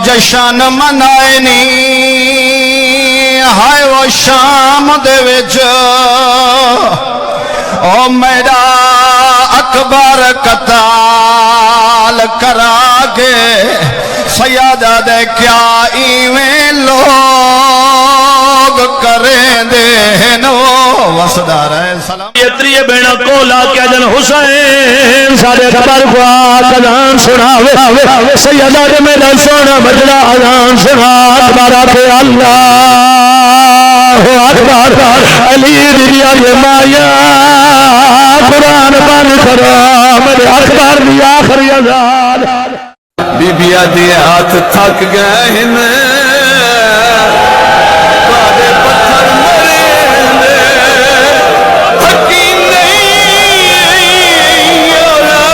جشن منائے نی ہائے وہ شام دے وچ او میرا اکبر قتال کرا کے سیادہ دے کیا ایویں لوگ کریں دے نو وسدار ہے سلام یتری بینا کولا کیا جن حسین سارے خبر کو آدھان سناوے سیدہ دے میرا سونا بجلا آدھان سنا اکبارہ پہ اللہ اکبر علی دیا یہ مایا قرآن بان کرو میرے اکبر دی آخری ازاد بی بی آدھی ہاتھ تھک گئے ہیں بارے پتھر مرے تھکی نہیں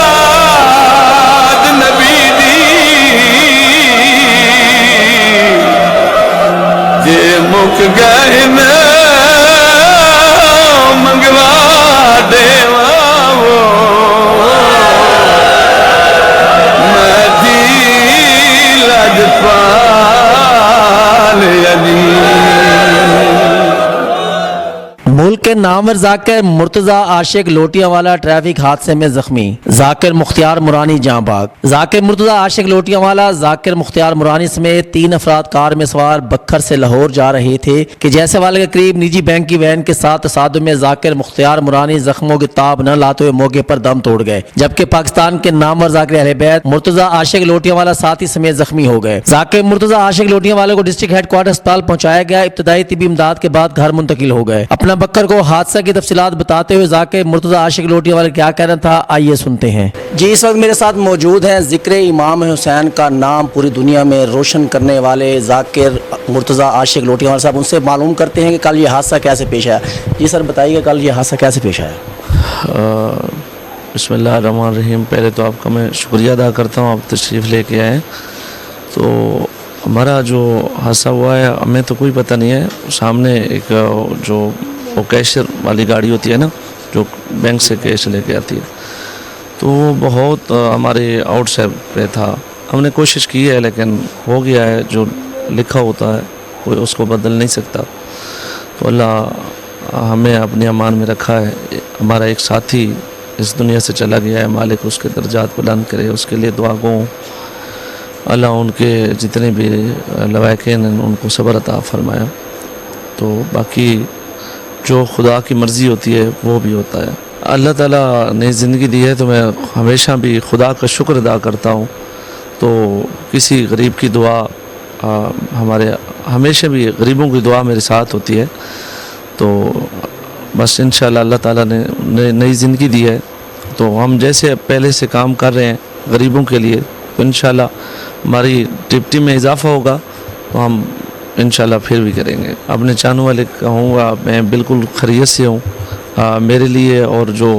اولاد نبی دی جے مک گئے میں منگوا دیوا ملک کے نامور ذاکر مرتضی عاشق لوٹیاں والا ٹریفک حادثے میں زخمی، ذاکر مختار مرانی جاں بحق۔ ذاکر مرتضی عاشق لوٹیاں والا ذاکر مختار مرانی سمیت 3 افراد کار میں سوار بکھر سے لاہور جا رہے تھے کہ جیسے والے کے قریب نجی بینک کی وین کے ساتھ تصادم میں ذاکر مختار مرانی زخموں کی تاب نہ لاتے ہوئے موقع پر دم توڑ گئے، جبکہ پاکستان کے نامور ذاکر اہل بیت مرتضی عاشق لوٹیاں والا ساتھی سمیت زخمی ہو گئے۔ ذاکر مرتضی عاشق لوٹیاں والے کو ڈسٹرکٹ ہیڈ کوارٹر اسپتال پہنچایا گیا، ابتدائی طبی امداد کے بعد گھر منتقل ہو گئے۔ اپنا بکر کو حادثہ کی تفصیلات بتاتے ہوئے ذاکر مرتضی عاشق لوٹیاں والے کیا کہنا تھا، آئیے سنتے ہیں۔ جی اس وقت میرے ساتھ موجود ہیں ذکر امام حسین کا نام پوری دنیا میں روشن کرنے والے ذاکر مرتضی عاشق لوٹیاں والے صاحب، ان سے معلوم کرتے ہیں کہ کل یہ حادثہ کیسے پیش آیا۔ جی سر بتائیے کل یہ حادثہ کیسے پیش آیا؟ بسم اللہ الرحمن الرحیم۔ پہلے تو آپ کا میں شکریہ ادا کرتا ہوں، آپ تشریف لے کے آئے۔ تو ہمارا جو حادثہ ہوا ہے ہمیں تو کوئی پتہ نہیں ہے، سامنے ایک جو وہ کیشر والی گاڑی ہوتی ہے نا جو بینک سے کیش لے کے آتی ہے، تو وہ بہت ہمارے آؤٹ سائڈ پہ تھا۔ ہم نے کوشش کی ہے لیکن ہو گیا ہے، جو لکھا ہوتا ہے کوئی اس کو بدل نہیں سکتا۔ تو اللہ ہمیں اپنے امان میں رکھا ہے۔ ہمارا ایک ساتھی اس دنیا سے چلا گیا ہے، مالک اس کے درجات بلند کرے، اس کے لیے دعا گو اللہ ان کے جتنے بھی لواحقین ہیں ان کو صبر عطا فرمایا۔ تو باقی جو خدا کی مرضی ہوتی ہے وہ بھی ہوتا ہے۔ اللہ تعالیٰ نے زندگی دی ہے تو میں ہمیشہ بھی خدا کا شکر ادا کرتا ہوں۔ تو کسی غریب کی دعا ہمارے ہمیشہ بھی غریبوں کی دعا میرے ساتھ ہوتی ہے۔ تو بس انشاءاللہ اللہ تعالیٰ نے نئی زندگی دی ہے، تو ہم جیسے پہلے سے کام کر رہے ہیں غریبوں کے لیے، تو انشاءاللہ ہماری ڈپٹی میں اضافہ ہوگا تو ہم انشاءاللہ پھر بھی کریں گے۔ اپنے چانوں والے کہوں گا میں بالکل خیریت سے ہوں۔ میرے لیے اور جو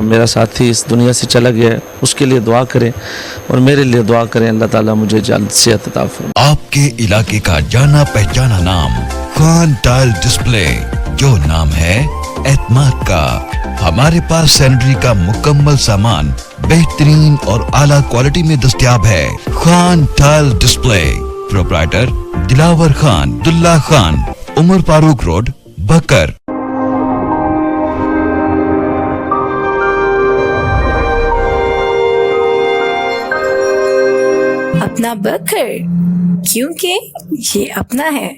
میرا ساتھی اس دنیا سے چلا گیا ہے اس کے لیے دعا کریں اور میرے لیے دعا کریں، اللہ تعالیٰ مجھے جلد صحت عطا فرمائے۔ آپ کے علاقے کا جانا پہچانا نام خان ٹائل ڈسپلے، جو نام ہے اعتماد کا۔ ہمارے پاس سینیٹری کا مکمل سامان بہترین اور اعلیٰ کوالٹی میں دستیاب ہے۔ Khan tile display, proprietor Dilawar Khan, Abdullah Khan, عمر فاروق روڈ، بکر۔ اپنا بکر، کیونکہ یہ اپنا ہے۔